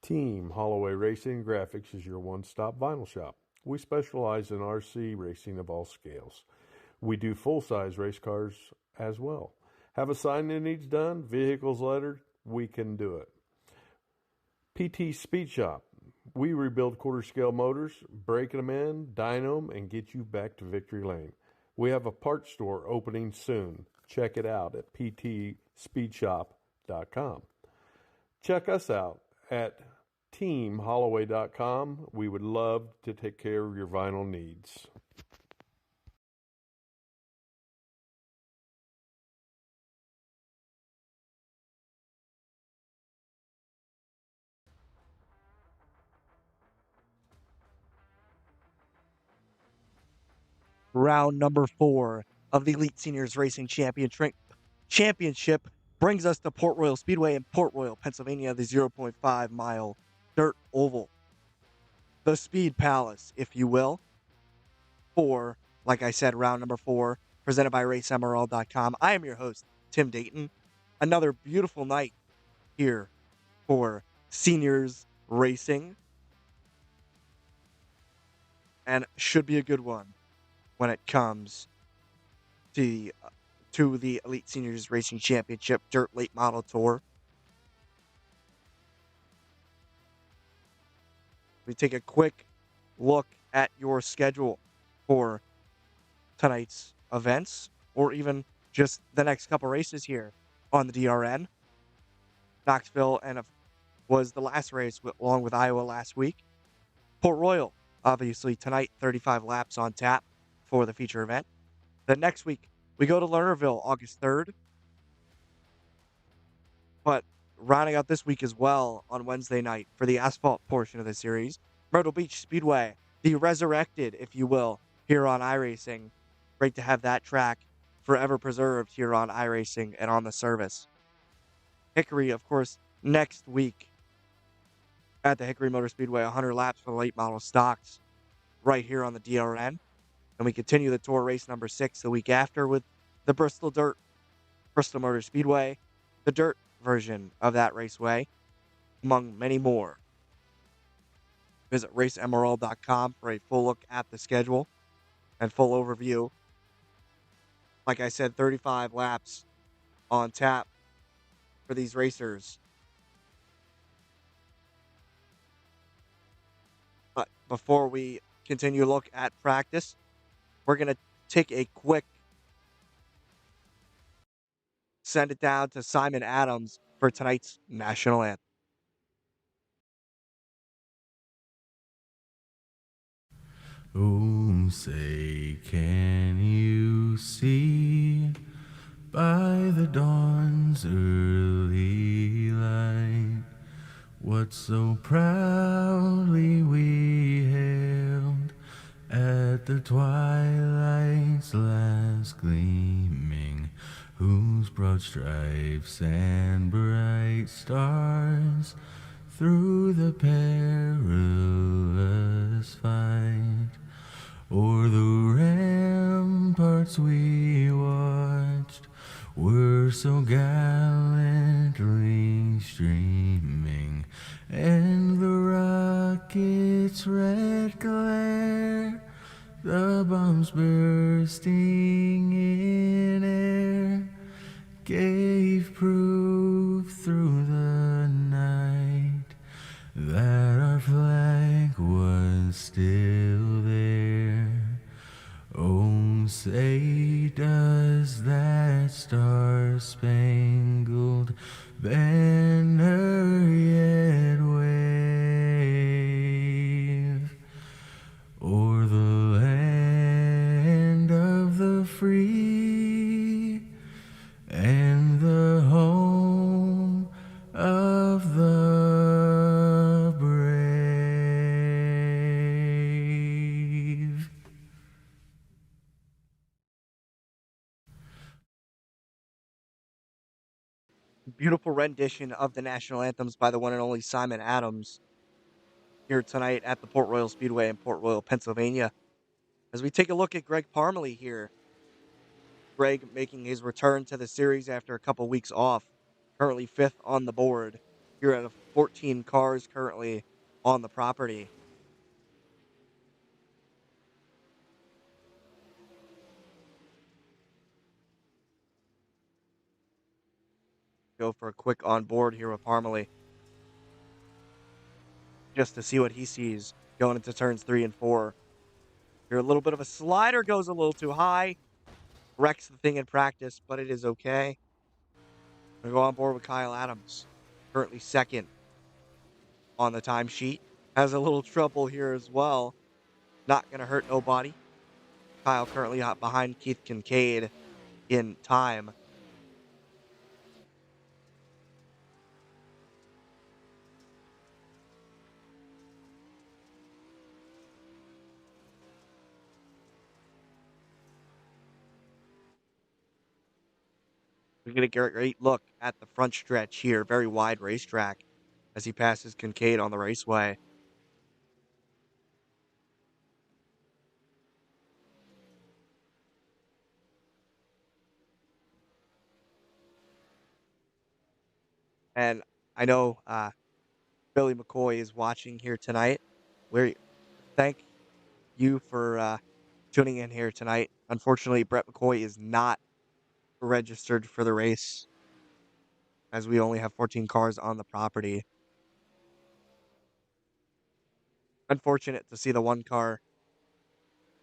Team Holloway Racing and Graphics is your one-stop vinyl shop. We specialize in RC racing of all scales. We do full-size race cars as well. Have a sign that needs done, vehicles lettered, we can do it. PT Speed Shop. We rebuild quarter-scale motors, break them in, dyno them, and get you back to victory lane. We have a parts store opening soon. Check it out at ptspeedshop.com. Check us out at teamholloway.com. We would love to take care of your vinyl needs. Round number 4 of the Elite Seniors Racing Championship brings us to Port Royal Speedway in Port Royal, Pennsylvania, the 0.5 mile dirt oval. The Speed Palace, if you will, for, like I said, round number 4, presented by RaceMRL.com. I am your host, Tim Dayton. Another beautiful night here for Seniors Racing, and should be a good one when it comes to the Elite Seniors Racing Championship Dirt Late Model Tour. We take a quick look at your schedule for tonight's events, or even just the next couple races here on the DRN. Knoxville was the last race along with Iowa last week. Port Royal, obviously tonight, 35 laps on tap for the feature event. Then next week, we go to Lernerville, August 3rd. But rounding out this week as well on Wednesday night for the asphalt portion of the series, Myrtle Beach Speedway, the resurrected, if you will, here on iRacing. Great to have that track forever preserved here on iRacing and on the service. Hickory, of course, next week at the Hickory Motor Speedway, 100 laps for the late model stocks right here on the DRN. And we continue the tour race number 6 the week after with the Bristol Motor Speedway, the dirt version of that raceway, among many more. Visit RaceMRL.com for a full look at the schedule and full overview. Like I said, 35 laps on tap for these racers. But before we continue to look at practice, we're going to take a quick send it down to Simon Adams for tonight's national anthem. Oh, say, can you see by the dawn's early light what so proudly we hailed at the twilight's last gleaming, whose broad stripes and bright stars through the perilous fight o'er the ramparts we watched were so gallantly streaming, and the rocket's red glare, the bombs bursting in air, gave proof through the night that our flag was still there. Oh, say, does that star-spangled banner yet wave o'er the land of the free and the home of the brave? Beautiful rendition of the national anthems by the one and only Simon Adams here tonight at the Port Royal Speedway in Port Royal, Pennsylvania. As we take a look at Greg Parmalee here. Greg making his return to the series after a couple weeks off. Currently 5th on the board here 14 cars currently on the property. Go for a quick on board here with Parmalee just to see what he sees going into turns 3 and 4. Here, a little bit of a slider goes a little too high. Wrecks the thing in practice, but it is okay. Gonna go on board with Kyle Adams, currently second on the timesheet. Has a little trouble here as well. Not gonna hurt nobody. Kyle currently out behind Keith Kincaid in time. We get a great look at the front stretch here. Very wide racetrack as he passes Kincaid on the raceway. And I know Billy McCoy is watching here tonight. We thank you for tuning in here tonight. Unfortunately, Brett McCoy is not registered for the race as we only have 14 cars on the property. Unfortunate to see the one car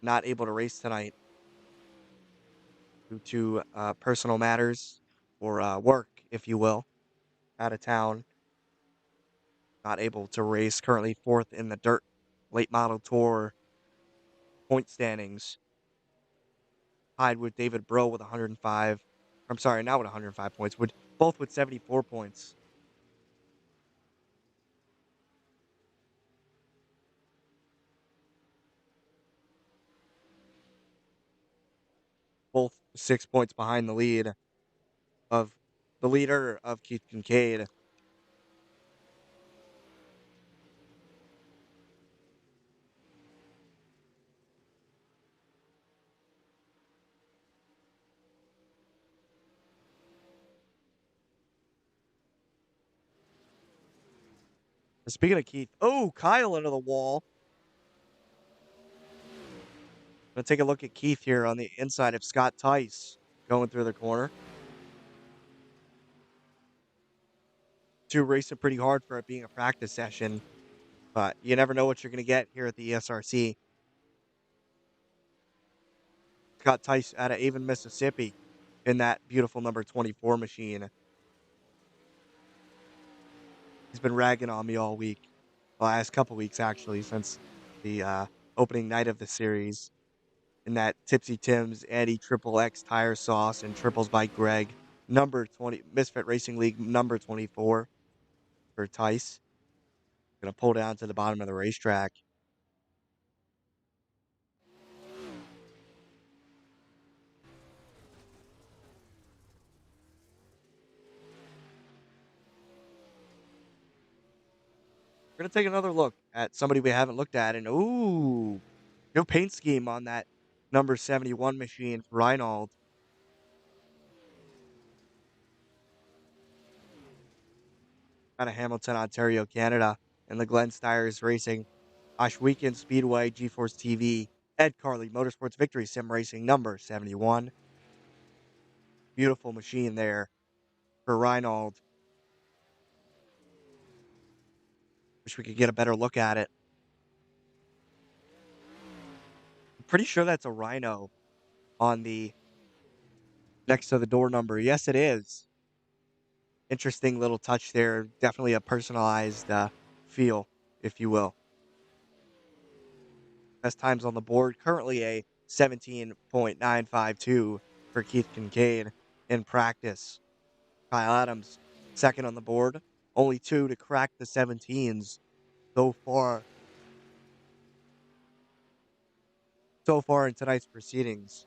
not able to race tonight due to personal matters or work, if you will, out of town. Not able to race. Currently fourth in the dirt late model tour point standings. Tied with David Bro with 105. I'm sorry, not with 105 points. Both with 74 points. Both 6 points behind the lead of the leader of Keith Kincaid. Speaking of Keith, oh, Kyle into the wall. Gonna take a look at Keith here on the inside of Scott Tice going through the corner. Two racing pretty hard for it being a practice session, but you never know what you're gonna get here at the ESRC. Scott Tice out of Avon, Mississippi in that beautiful number 24 machine. He's been ragging on me all week. The last couple weeks, actually, since the opening night of the series. In that Tipsy Tim's, Eddie, Triple X Tire Sauce, and Triples by Greg. Number 20, Misfit Racing League, number 24 for Tice. Gonna pull down to the bottom of the racetrack. We're gonna take another look at somebody we haven't looked at, and ooh, no paint scheme on that number 71 machine for Reinhold. Out of Hamilton, Ontario, Canada, and the Glenn Stires Racing, Weekend Speedway, GeForce TV, Ed Carley Motorsports Victory Sim Racing, number 71. Beautiful machine there for Reinhold. Wish we could get a better look at it. I'm pretty sure that's a Rhino on the next to the door number. Yes, it is. Interesting little touch there. Definitely a personalized feel, if you will. Best times on the board. Currently a 17.952 for Keith Kincaid in practice. Kyle Adams, second on the board. Only two to crack the 17s so far. So far in tonight's proceedings.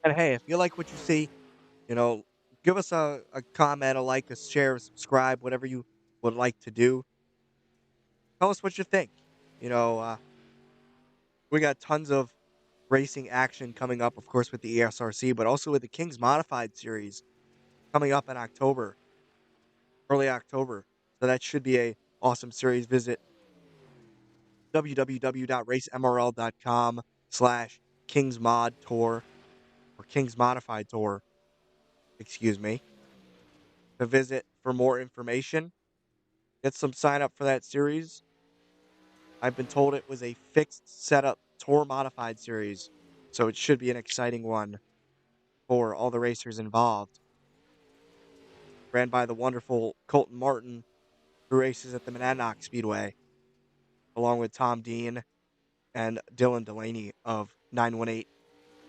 And hey, if you like what you see, you know, give us a comment, a like, a share, a subscribe, whatever you would like to do. Tell us what you think. You know, we got tons of racing action coming up, of course, with the ESRC, but also with the Kings Modified Series coming up in October, early October. So that should be a awesome series. Visit www.racemrl.com/Kingsmod Tour or Kings Modified Tour, excuse me, to visit for more information. Get some sign up for that series. I've been told it was a fixed setup tour modified series, so it should be an exciting one for all the racers involved. Ran by the wonderful Colton Martin, who races at the Monadnock Speedway, along with Tom Dean and Dylan Delaney of 918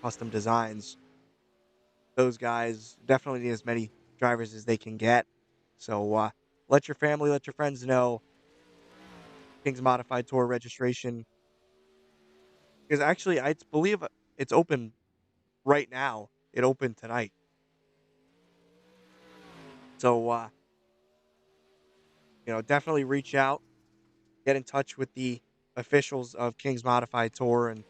Custom Designs. Those guys definitely need as many drivers as they can get. So let your family, let your friends know King's Modified Tour registration. Because actually, I believe it's open right now. It opened tonight. So, definitely reach out, get in touch with the officials of King's Modified Tour and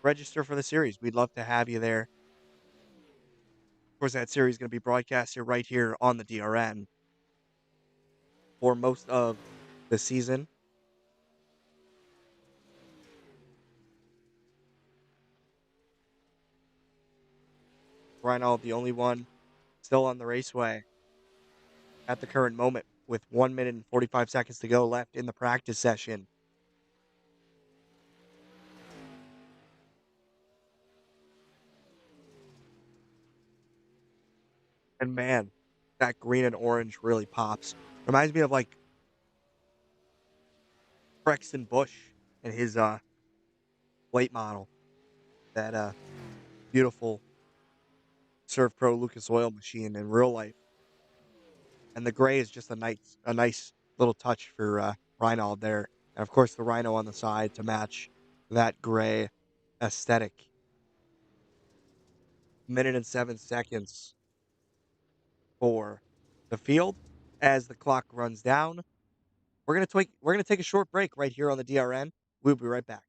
register for the series. We'd love to have you there. Of course, that series is going to be broadcast right here on the DRN for most of the season. Reinald, the only one still on the raceway at the current moment with 1 minute and 45 seconds to go left in the practice session. And man, that green and orange really pops. Reminds me of like Brexton Bush and his late model. That beautiful Surf Pro Lucas Oil machine in real life. And the gray is just a nice little touch for Reinald there. And of course the rhino on the side to match that gray aesthetic. Minute and 7 seconds for the field as the clock runs down. We're gonna take a short break right here on the DRN. We'll be right back.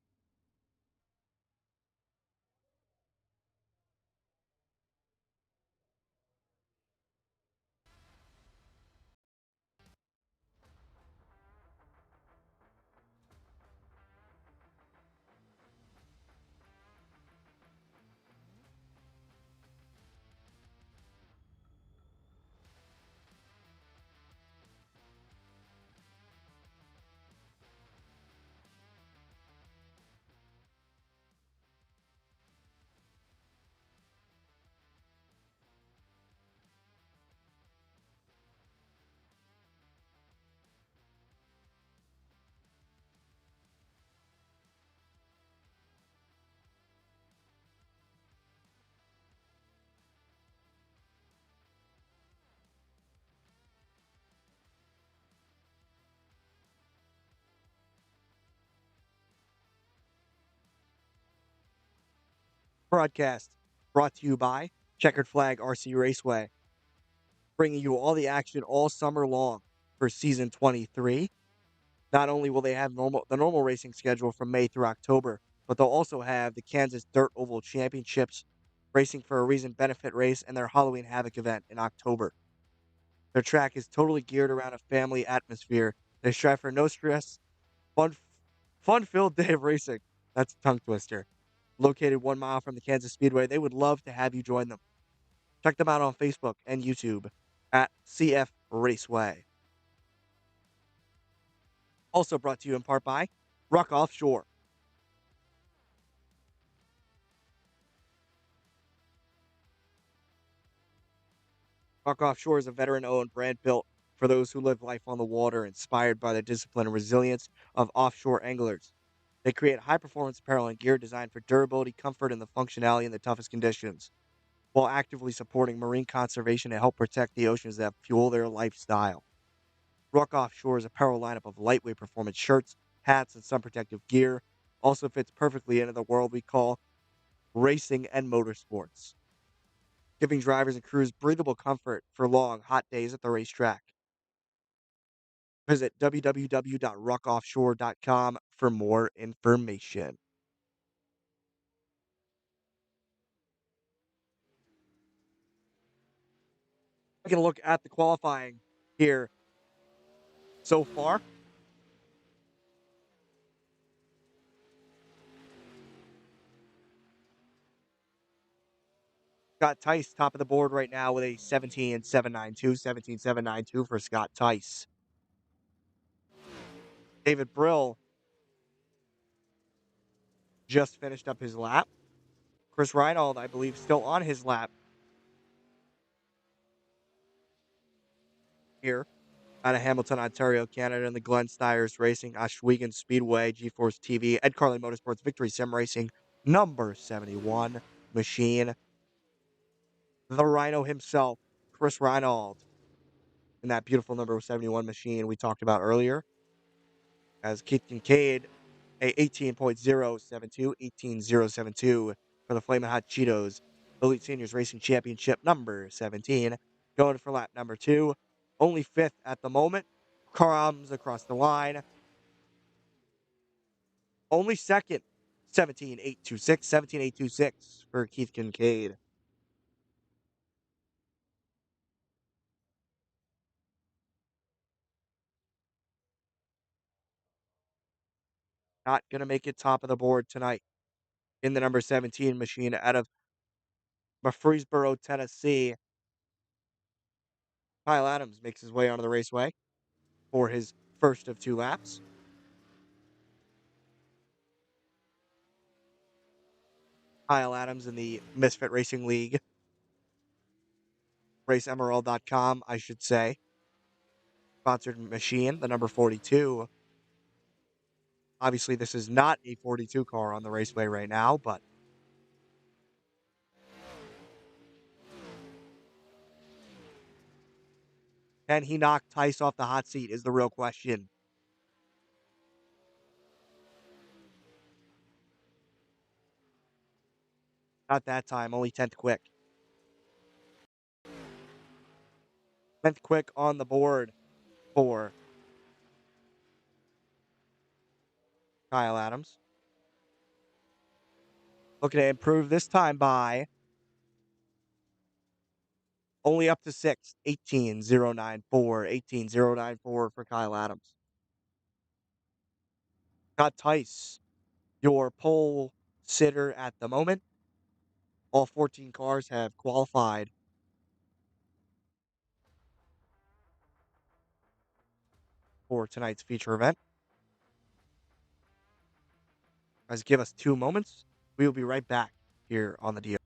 Broadcast brought to you by Checkered Flag RC Raceway, bringing you all the action all summer long for season 23. Not only will they have the normal racing schedule from May through October, but they'll also have the Kansas Dirt Oval Championships, Racing for a Reason benefit race, and their Halloween Havoc event in October. Their track is totally geared around a family atmosphere. They strive for no stress, fun, fun-filled day of racing. That's a tongue twister. Located 1 mile from the Kansas Speedway, they would love to have you join them. Check them out on Facebook and YouTube at CF Raceway. Also brought to you in part by Rock Offshore. Rock Offshore is a veteran-owned brand built for those who live life on the water, inspired by the discipline and resilience of offshore anglers. They create high-performance apparel and gear designed for durability, comfort, and the functionality in the toughest conditions, while actively supporting marine conservation to help protect the oceans that fuel their lifestyle. Rock Offshore's apparel lineup of lightweight performance shirts, hats, and sun protective gear also fits perfectly into the world we call racing and motorsports, giving drivers and crews breathable comfort for long, hot days at the racetrack. Visit www.ruckoffshore.com for more information. Taking a look at the qualifying here so far. Scott Tice, top of the board right now with a 17.792, 17.792 for Scott Tice. David Brill just finished up his lap. Chris Reinald, I believe, still on his lap here out of Hamilton, Ontario, Canada, in the Glenn Stiers Racing, Oswego Speedway, G-Force TV, Ed Carlin Motorsports, Victory Sim Racing, number 71 machine. The Rhino himself, Chris Reinald, in that beautiful number 71 machine we talked about earlier. As Keith Kincaid, a 18.072, 18.072 for the Flamin' Hot Cheetos Elite Seniors Racing Championship number 17. Going for lap number 2. Only 5th at the moment. Comes across the line. Only 2nd. 17.826, 17.826 for Keith Kincaid. Not going to make it top of the board tonight in the number 17 machine out of Murfreesboro, Tennessee. Kyle Adams makes his way onto the raceway for his first of 2 laps. Kyle Adams in the Misfit Racing League. RaceMRL.com, I should say. Sponsored machine, the number 42. Obviously, this is not a 42 car on the raceway right now, but can he knock Tice off the hot seat is the real question. Not that time, only 10th quick. 10th quick on the board for Kyle Adams. Looking to improve this time by only up to 6th. 18.094. 18.094 for Kyle Adams. Got Tice, your pole sitter at the moment. All 14 cars have qualified for tonight's feature event. Guys, give us 2 moments. We will be right back here on the DO.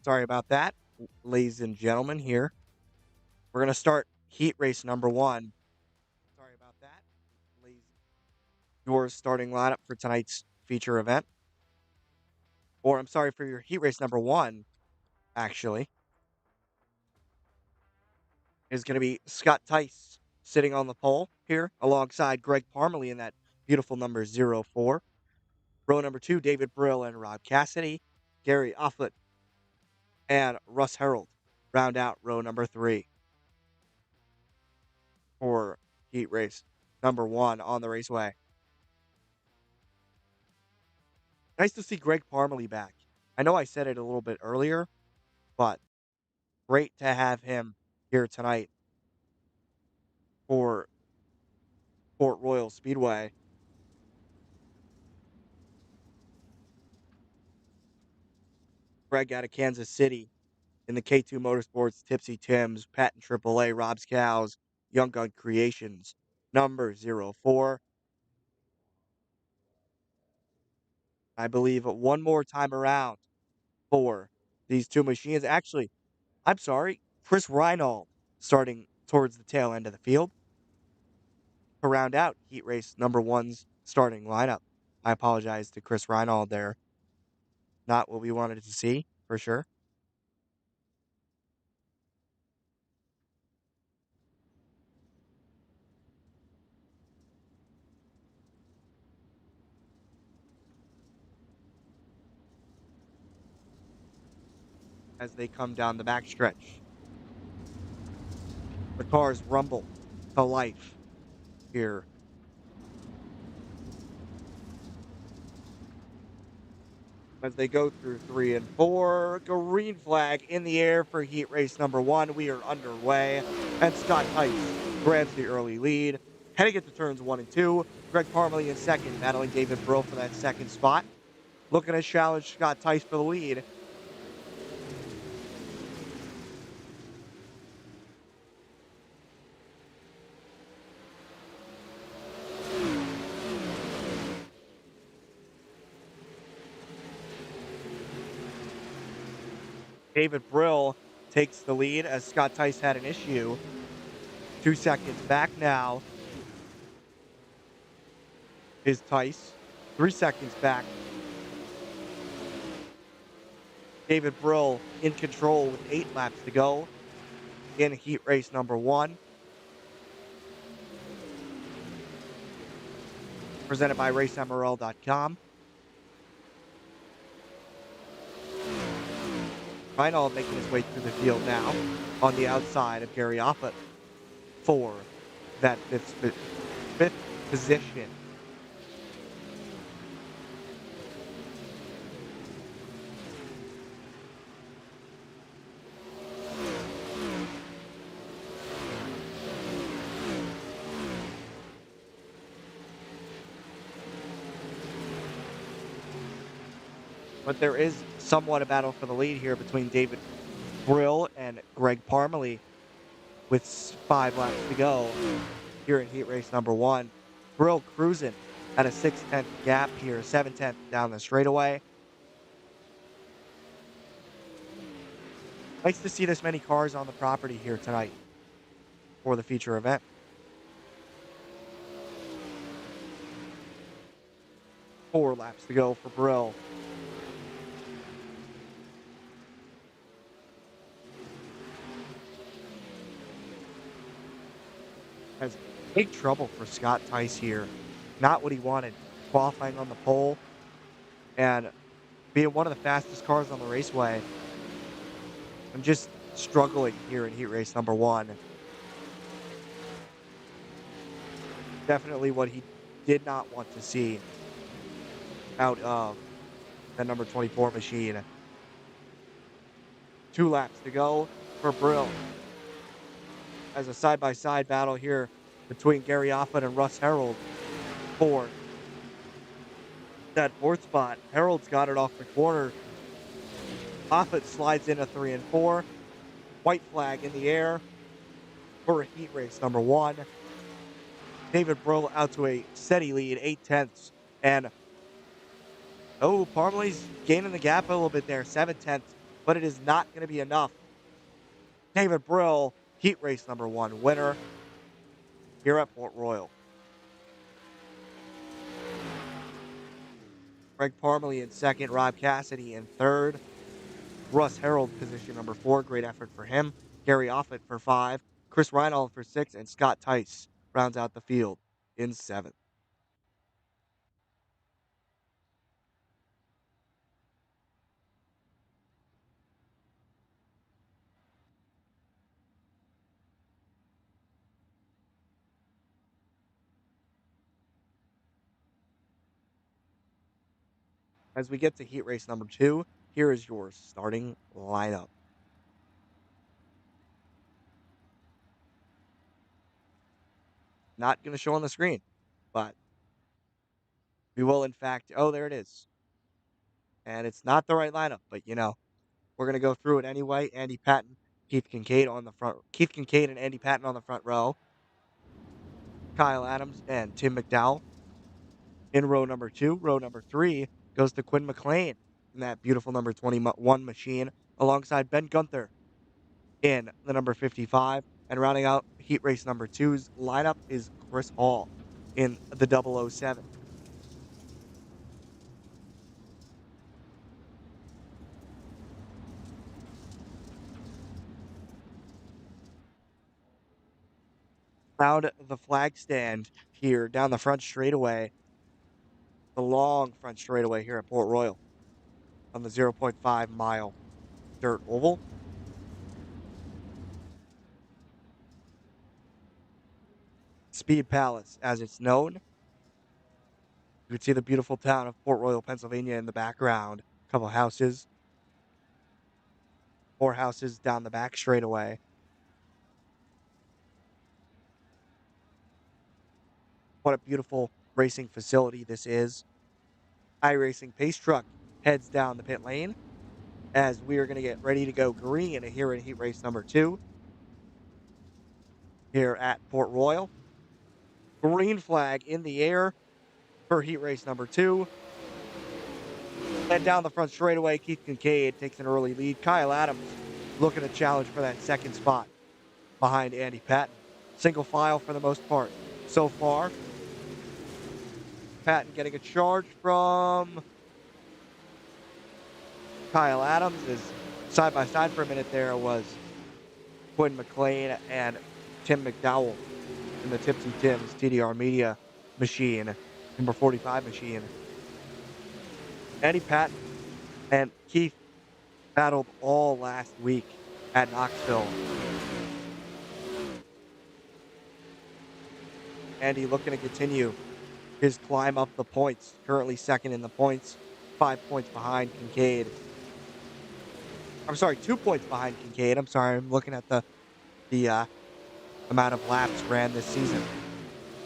Sorry about that, ladies and gentlemen. Here, we're going to start heat race number 1. Sorry about that, ladies. Your starting lineup for tonight's feature event. Or, I'm sorry, for your heat race number 1, actually, is going to be Scott Tice sitting on the pole here alongside Greg Parmalee in that beautiful number 04. Row number 2, David Brill and Rob Cassidy. Gary Offlet and Russ Herold round out row number 3 for heat race number 1 on the raceway. Nice to see Greg Parmalee back. I know I said it a little bit earlier, but great to have him here tonight for Port Royal Speedway. Greg out of Kansas City in the K2 Motorsports, Tipsy Tim's, Patent AAA, Rob's Cows, Young Gun Creations, number 04. I believe one more time around for these 2 machines. Actually, I'm sorry, Chris Reinald starting towards the tail end of the field to round out heat race number 1's starting lineup. I apologize to Chris Reinald there. Not what we wanted to see, for sure. As they come down the backstretch, the cars rumble to life here as they go through 3 and 4. Green flag in the air for heat race number 1. We are underway, and Scott Tice grabs the early lead. Heading into turns 1 and 2. Greg Parmalee in second, battling David Brill for that second spot. Looking to challenge Scott Tice for the lead. David Brill takes the lead as Scott Tice had an issue. 2 seconds back now is Tice. 3 seconds back. David Brill in control with 8 laps to go in heat race number 1. Presented by RaceMRL.com. Reinald making his way through the field now on the outside of Gary Offit for that fifth position. But there is somewhat a battle for the lead here between David Brill and Greg Parmalee with 5 laps to go here in heat race number 1. Brill cruising at a 6/10 gap here, 7/10 down the straightaway. Nice to see this many cars on the property here tonight for the feature event. Four laps to go for Brill. Has big trouble for Scott Tice here. Not what he wanted. Qualifying on the pole and being one of the fastest cars on the raceway. I'm just struggling here in heat race number 1. Definitely what he did not want to see out of the number 24 machine. 2 laps to go for Brill. As a side-by-side battle here between Gary Offit and Russ Harold for that 4th spot. Harold's got it off the corner. Offit slides into 3 and 4. White flag in the air for heat race number 1. David Brill out to a steady lead, 8/10. And, Parmalee's gaining the gap a little bit there, 7/10. But it is not going to be enough. David Brill, heat race number 1 winner here at Port Royal. Greg Parmalee in second, Rob Cassidy in third. Russ Harold, position number 4. Great effort for him. Gary Offit for 5. Chris Reinald for 6. And Scott Tice rounds out the field in 7th. As we get to heat race number 2, here is your starting lineup. Not going to show on the screen, but we will, in fact. Oh, there it is. And it's not the right lineup, but we're going to go through it anyway. Andy Patton, Keith Kincaid and Andy Patton on the front row. Kyle Adams and Tim McDowell in row number 2. Row number 3 goes to Quinn McLean in that beautiful number 21 machine alongside Ben Gunther in the number 55. And rounding out heat race number 2's lineup is Chris Hall in the 007. Found the flag stand here down the front straightaway, the long front straightaway here at Port Royal on the 0.5 mile dirt oval. Speed Palace, as it's known. You can see the beautiful town of Port Royal, Pennsylvania in the background. A couple houses. 4 houses down the back straightaway. What a beautiful racing facility this is. iRacing Pace Truck heads down the pit lane as we are going to get ready to go green here in heat race number 2 here at Port Royal. Green flag in the air for heat race number 2. And down the front straightaway, Keith Kincaid takes an early lead. Kyle Adams looking to challenge for that second spot behind Andy Patton. Single file for the most part so far. Patton getting a charge from Kyle Adams. As side by side for a minute there was Quinn McLean and Tim McDowell in the Tipsy Tim's TDR Media machine, number 45 machine. Andy Patton and Keith battled all last week at Knoxville. Andy looking to continue his climb up the points. Currently second in the points, 5 points behind Kincaid. I'm sorry, 2 points behind Kincaid. I'm sorry, I'm looking at the amount of laps ran this season.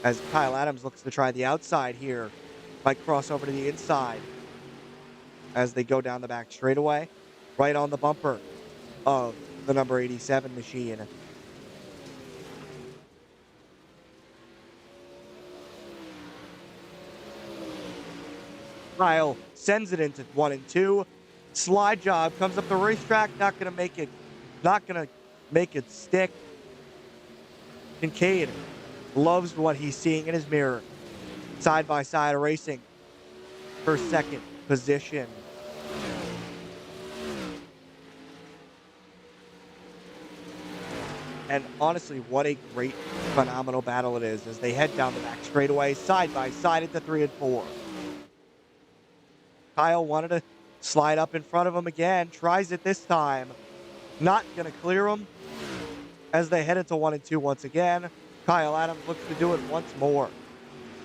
As Kyle Adams looks to try the outside here, might cross over to the inside as they go down the back straightaway, right on the bumper of the number 87 machine. Kyle sends it into 1 and 2. Slide job comes up the racetrack, not gonna make it stick. Kincaid loves what he's seeing in his mirror. Side by side racing for second position. And honestly, what a great, phenomenal battle it is as they head down the back straightaway, side by side into 3 and 4. Kyle wanted to slide up in front of him again, tries it this time. Not going to clear him as they head into 1 and 2 once again. Kyle Adams looks to do it once more.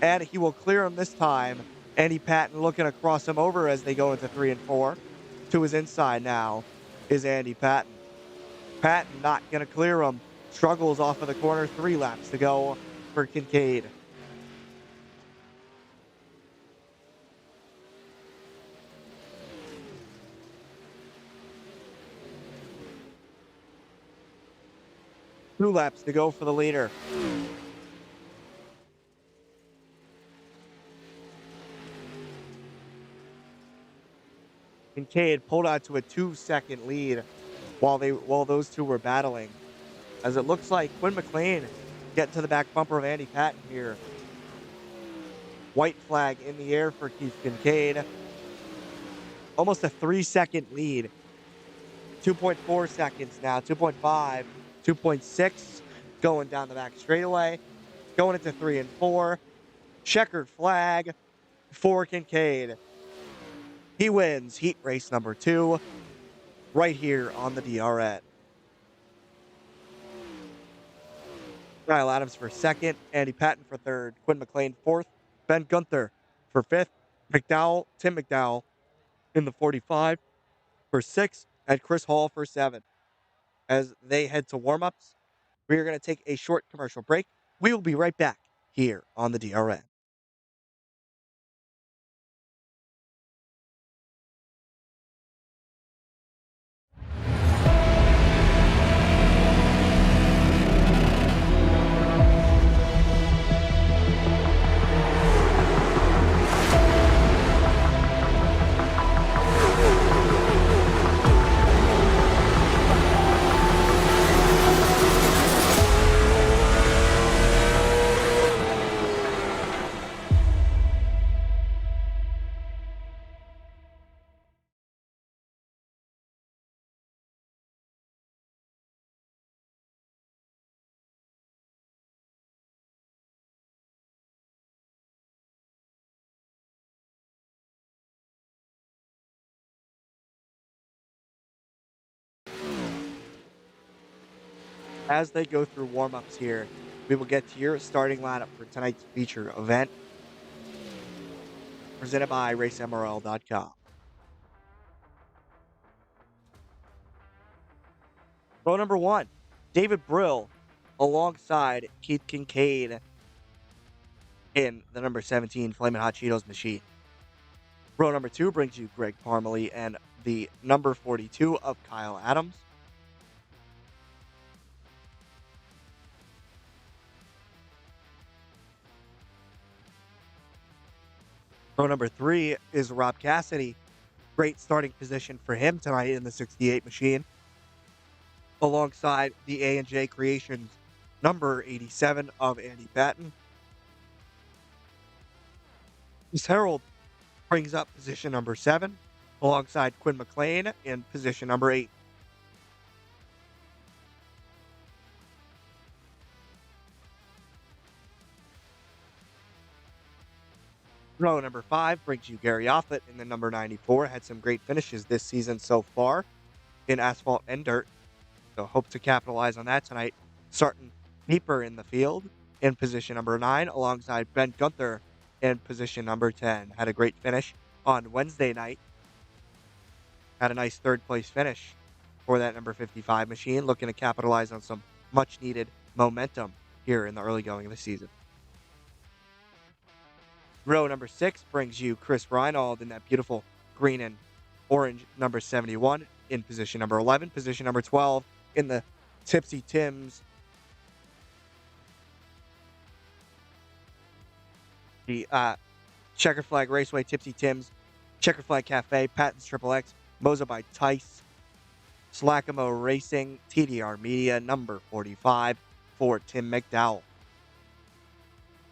And he will clear him this time. Andy Patton looking to cross him over as they go into 3 and 4. To his inside now is Andy Patton. Patton not going to clear him. Struggles off of the corner. 3 laps to go for Kincaid. Two laps to go for the leader. Kincaid pulled out to a 2-second lead while those two were battling. As it looks like Quinn McLean getting to the back bumper of Andy Patton here. White flag in the air for Keith Kincaid. Almost a 3-second lead. 2.4 seconds now, 2.5, 2.6 going down the back straightaway. Going into 3 and 4. Checkered flag for Kincaid. He wins heat race number 2 right here on the DRN. Kyle Adams for second, Andy Patton for third, Quinn McLean fourth, Ben Gunther for fifth, Tim McDowell in the 45 for sixth, and Chris Hall for seventh. As they head to warm-ups, we are going to take a short commercial break. We will be right back here on the DRN. As they go through warm-ups here, we will get to your starting lineup for tonight's feature event, presented by RaceMRL.com. Row number 1, David Brill alongside Keith Kincaid in the number 17 Flamin' Hot Cheetos machine. Row number 2 brings you Greg Parmalee and the number 42 of Kyle Adams. Row number 3 is Rob Cassidy. Great starting position for him tonight in the 68 machine, alongside the A&J Creations number 87 of Andy Patton. Chris Harold brings up position number 7, alongside Quinn McLean in position number 8. Row number 5 brings you Gary Offit in the number 94. Had some great finishes this season so far in asphalt and dirt, so hope to capitalize on that tonight. Starting Nieper in the field in position number 9, alongside Ben Gunther in position number 10. Had a great finish on Wednesday night. Had a nice third place finish for that number 55 machine, looking to capitalize on some much needed momentum here in the early going of the season. Row number 6 brings you Chris Reinald in that beautiful green and orange number 71 in position number 11. Position number 12 in the Tipsy Tim's, the Checker Flag Raceway, Tipsy Tim's, Checker Flag Cafe, Patton's Triple X, Moza by Tice, Slackamo Racing, TDR Media, number 45 for Tim McDowell.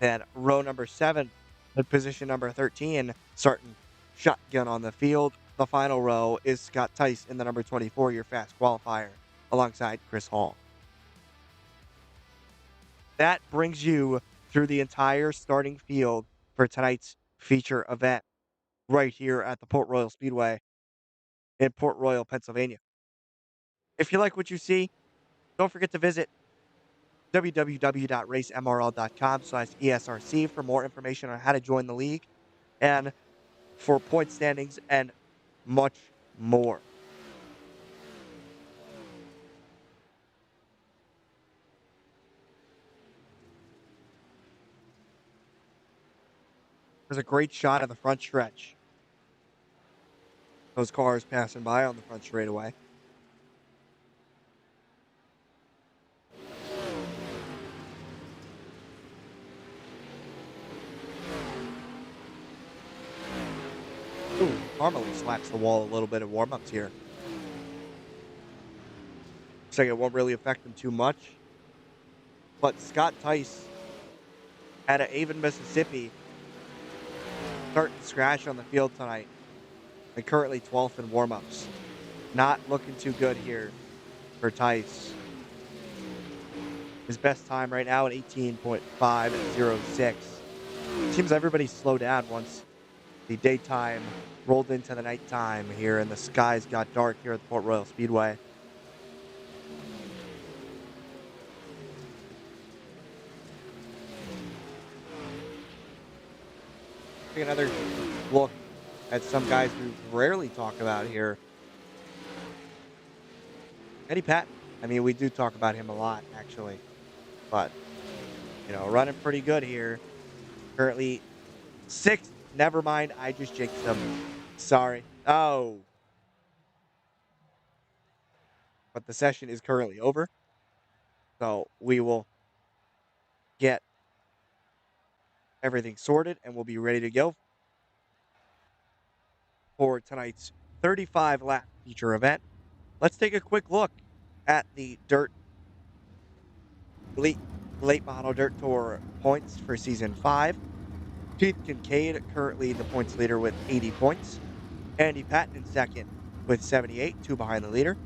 And row number 7, at position number 13, starting shotgun on the field. The final row is Scott Tice in the number 24, your fast qualifier, alongside Chris Hall. That brings you through the entire starting field for tonight's feature event right here at the Port Royal Speedway in Port Royal, Pennsylvania. If you like what you see, don't forget to visit www.racemrl.com/ESRC for more information on how to join the league and for point standings and much more. There's a great shot of the front stretch. Those cars passing by on the front straightaway. Ooh, Parmalee slaps the wall a little bit in warm-ups here. Looks like it won't really affect him too much. But Scott Tice out of Avon, Mississippi, starting to scratch on the field tonight. And currently 12th in warm-ups. Not looking too good here for Tice. His best time right now at 18.506. Seems everybody's slowed down once the daytime rolled into the nighttime here and the skies got dark here at the Port Royal Speedway. Take another look at some guys we rarely talk about here. Eddie Patton. I mean, we do talk about him a lot, actually. But, running pretty good here. Currently 6th. Never mind, I just jinxed him. Sorry. Oh. But the session is currently over. So we will get everything sorted and we'll be ready to go for tonight's 35-lap feature event. Let's take a quick look at the late model Dirt Tour points for Season 5. Keith Kincaid, currently the points leader with 80 points. Andy Patton in second with 78, 2 behind the leader.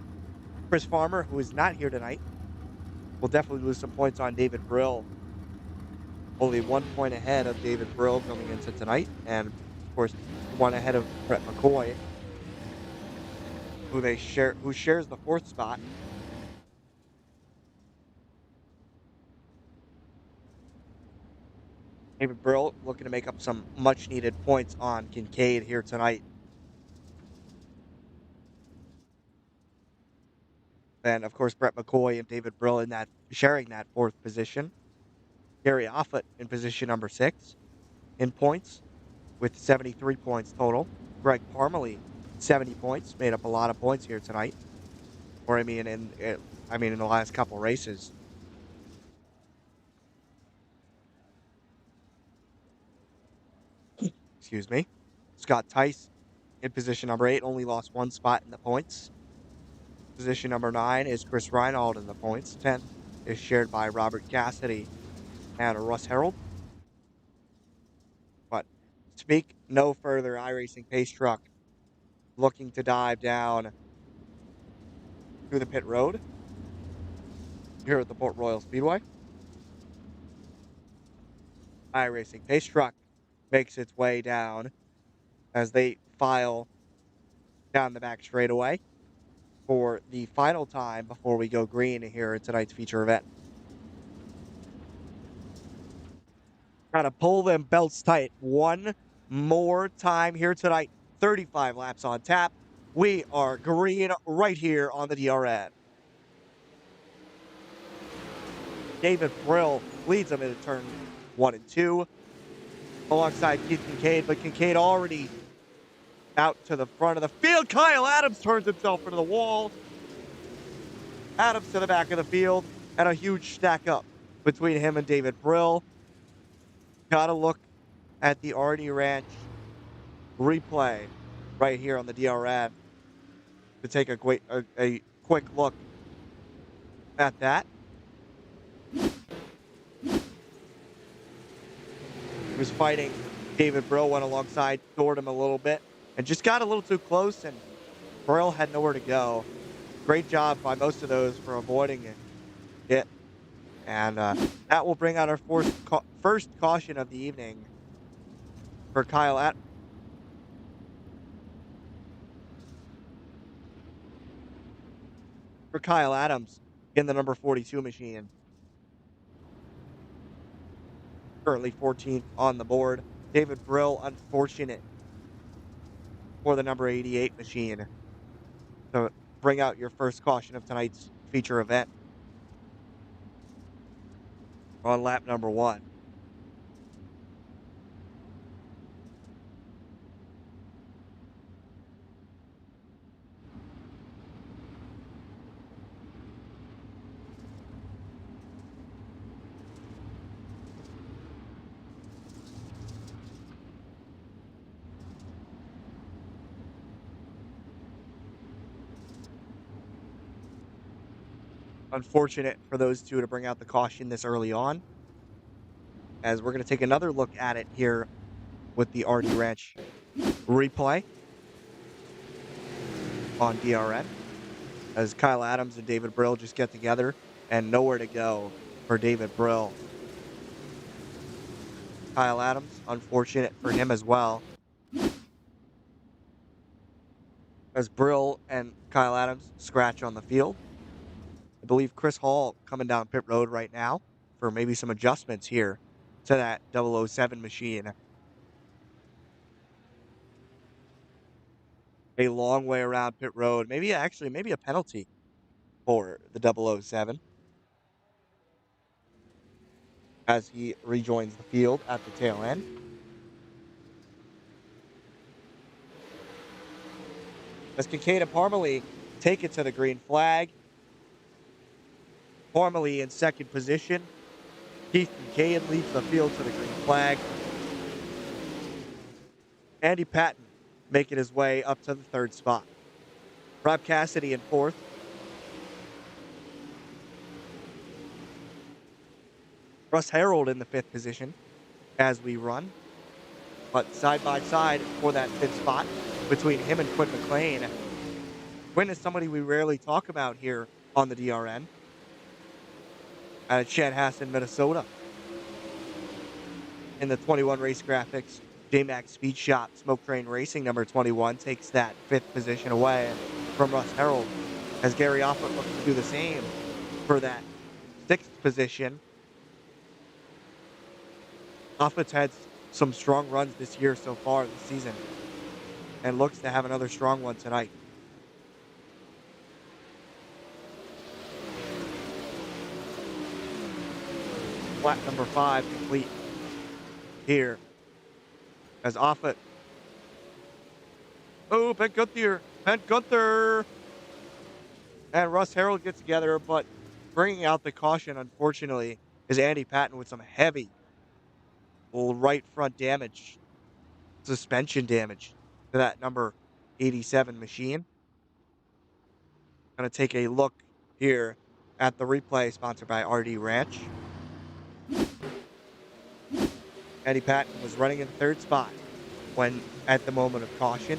Chris Farmer, who is not here tonight, will definitely lose some points on David Brill. Only 1 point ahead of David Brill coming into tonight. And, of course, 1 ahead of Brett McCoy, who shares the 4th spot. David Brill looking to make up some much needed points on Kincaid here tonight. And of course, Brett McCoy and David Brill in that sharing that fourth position. Gary Offutt in position number 6 in points with 73 points total. Greg Parmalee, 70 points, made up a lot of points here tonight. Or in the last couple races. Excuse me. Scott Tice in position number 8 only lost one spot in the points. Position number 9 is Chris Reinald in the points. 10th is shared by Robert Cassidy and Russ Harold. But speak no further, iRacing pace truck looking to dive down through the pit road here at the Port Royal Speedway. iRacing pace truck makes its way down as they file down the back straightaway for the final time before we go green here in tonight's feature event. Gotta pull them belts tight one more time here tonight. 35 laps on tap. We are green right here on the DRN. David Brill leads them into turn 1 and 2 alongside Keith Kincaid, but Kincaid already out to the front of the field. Kyle Adams turns himself into the wall. Adams to the back of the field, and a huge stack up between him and David Brill. Gotta look at the Artie Ranch replay right here on the DRN to take a quick look at that. He was fighting David Brill, went alongside, toured him a little bit, and just got a little too close, and Brill had nowhere to go. Great job by most of those for avoiding it. And that will bring out our first caution of the evening for Kyle Adams in the number 42 machine. Currently 14th on the board. David Brill, unfortunate for the number 88 machine. So bring out your first caution of tonight's feature event on lap number 1. Unfortunate for those two to bring out the caution this early on, as we're going to take another look at it here with the Artie Ranch replay on DRN, as Kyle Adams and David Brill just get together and nowhere to go for David Brill. Kyle Adams, unfortunate for him as well, as Brill and Kyle Adams scratch on the field. I believe Chris Hall coming down pit road right now for maybe some adjustments here to that 007 machine. A long way around pit road. Maybe a penalty for the 007 as he rejoins the field at the tail end. As Kincaid and Parmalee take it to the green flag. Parmalee in second position. Keith Kincaid leads the field to the green flag. Andy Patton making his way up to the third spot. Rob Cassidy in fourth. Russ Harold in the fifth position as we run. But side by side for that fifth spot between him and Quinn McLean. Quinn is somebody we rarely talk about here on the DRN. At Chanhassen, Minnesota. In the 21 race graphics, J-Max Speed Shop Smoke Train Racing number 21 takes that fifth position away from Russ Harold, as Gary Offutt looks to do the same for that sixth position Offen's had some strong runs this year so far this season and looks to have another strong one tonight. Flat number 5 complete here as Offit. Oh, Ben Gunther, and Russ Harold get together, but bringing out the caution, unfortunately, is Andy Patton with some heavy right front damage, suspension damage to that number 87 machine. Going to take a look here at the replay sponsored by RD Ranch. Andy Patton was running in third spot when, at the moment of caution,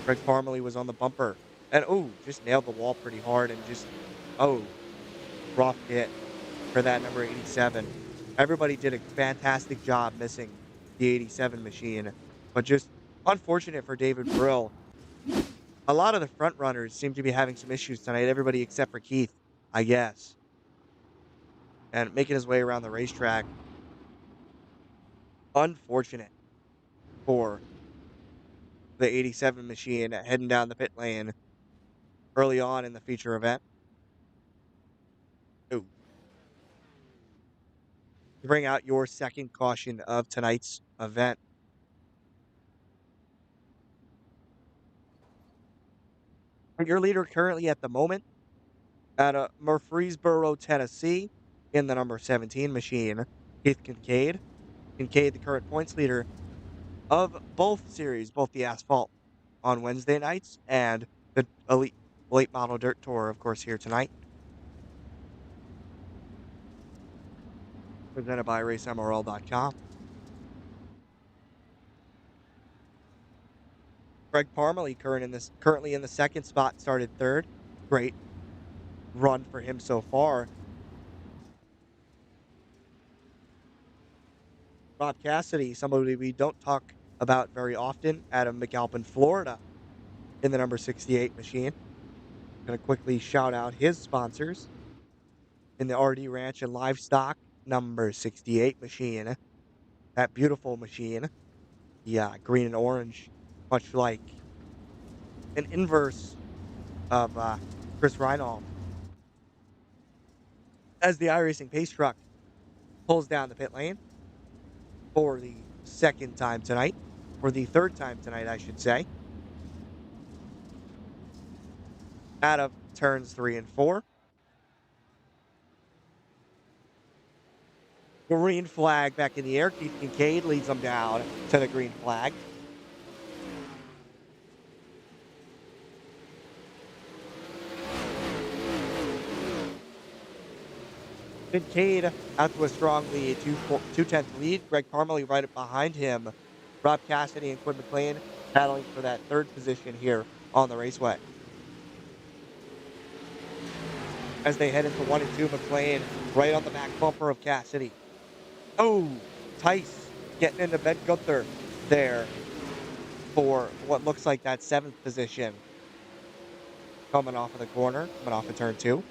Greg Parmalee was on the bumper. And, just nailed the wall pretty hard and just, rough hit for that number 87. Everybody did a fantastic job missing the 87 machine, but just unfortunate for David Brill. A lot of the front runners seem to be having some issues tonight, everybody except for Keith, I guess. And making his way around the racetrack. Unfortunate for the 87 machine heading down the pit lane early on in the feature event. To bring out your second caution of tonight's event. Your leader currently at the moment out of Murfreesboro, Tennessee, in the number 17 machine, Keith Kincaid. Kincaid, the current points leader of both series, both the asphalt on Wednesday nights and the Elite Late Model Dirt Tour, of course, here tonight. Presented by RaceMRL.com. Greg Parmalee currently in the second spot, started third. Great run for him so far. Rob Cassidy, somebody we don't talk about very often, out of McAlpin, Florida, in the number 68 machine. Going to quickly shout out his sponsors in the RD Ranch and Livestock number 68 machine. That beautiful machine. Yeah, green and orange, much like an inverse of Chris Reinhold. As the iRacing pace truck pulls down the pit lane for the third time tonight, I should say. Out of turns 3 and 4. Green flag back in the air. Keith Kincaid leads them down to the green flag. Kincaid out to a strong lead, 2/10 lead. Greg Parmalee right up behind him. Rob Cassidy and Quinn McLean battling for that third position here on the raceway. As they head into 1 and 2, McLean right on the back bumper of Cassidy. Tice getting into Ben Gunther there for what looks like that 7th position. Coming off of the corner, coming off of turn 2.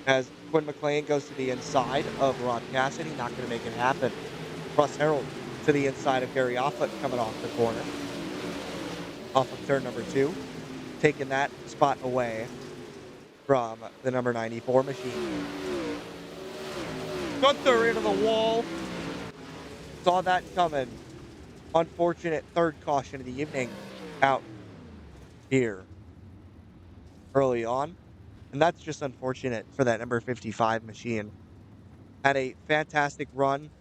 As Quinn McLean goes to the inside of Rob Cassidy, not going to make it happen. Russ Harold to the inside of Gary Offit coming off the corner. Off of turn number 2, taking that spot away from the number 94 machine. Gunther into the wall. Saw that coming. Unfortunate third caution of the evening out here early on. And that's just unfortunate for that number 55 machine. Had a fantastic run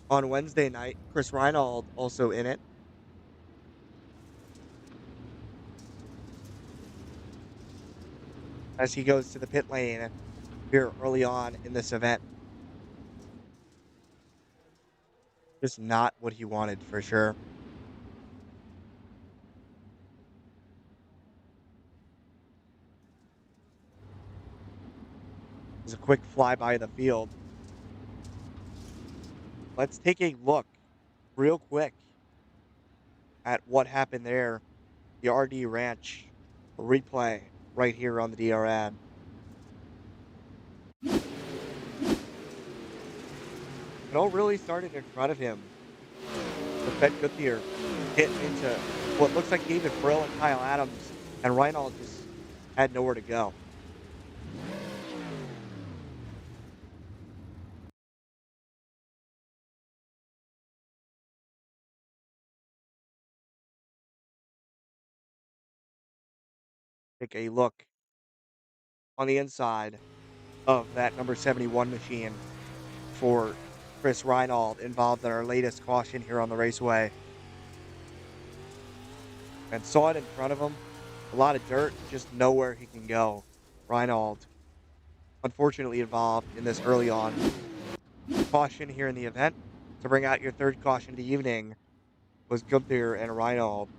on Wednesday night. Chris Reinhold also in it. As he goes to the pit lane here early on in this event. Just not what he wanted for sure. It was a quick flyby of the field. Let's take a look real quick at what happened there. The RD Ranch replay right here on the DRN. It all really started in front of him with Ben Goodyear getting into what looks like David Brill and Kyle Adams, and Reinhold just had nowhere to go. Take a look on the inside of that number 71 machine for Chris Reinhold, involved in our latest caution here on the raceway, and saw it in front of him. A lot of dirt, just nowhere he can go. Reinhold, unfortunately, involved in this early on caution here in the event. To bring out your third caution of the evening was Gunther and Reinhold.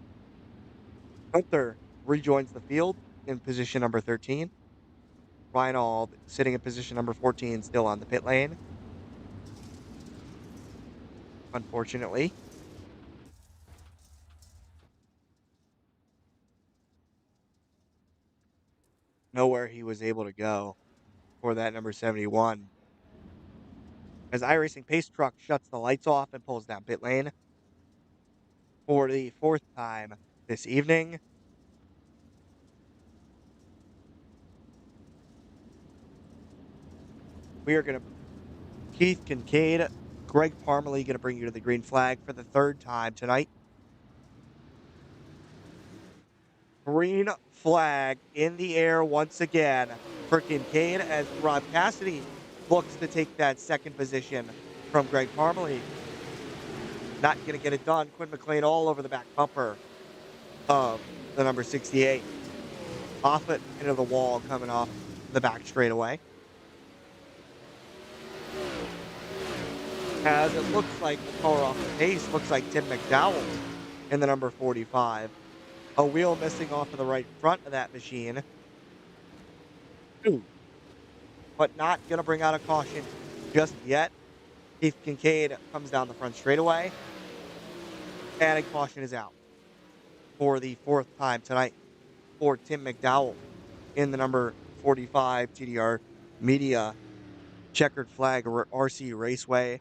Gunther rejoins the field in position number 13. Reinhold sitting in position number 14, still on the pit lane. Unfortunately, nowhere he was able to go for that number 71. As iRacing Pace Truck shuts the lights off and pulls down pit lane for the fourth time this evening. We are going to Keith Kincaid, Greg Parmalee going to bring you to the green flag for the third time tonight. Green flag in the air once again for Kincaid as Rob Cassidy looks to take that second position from Greg Parmalee. Not going to get it done. Quinn McLean all over the back bumper of the number 68. Off it into the wall coming off the back straightaway. As it looks like the car off the pace looks like Tim McDowell in the number 45. A wheel missing off of the right front of that machine. Ooh. But not going to bring out a caution just yet. Keith Kincaid comes down the front straightaway. And a caution is out for the fourth time tonight for Tim McDowell in the number 45 TDR Media Checkered Flag RC Raceway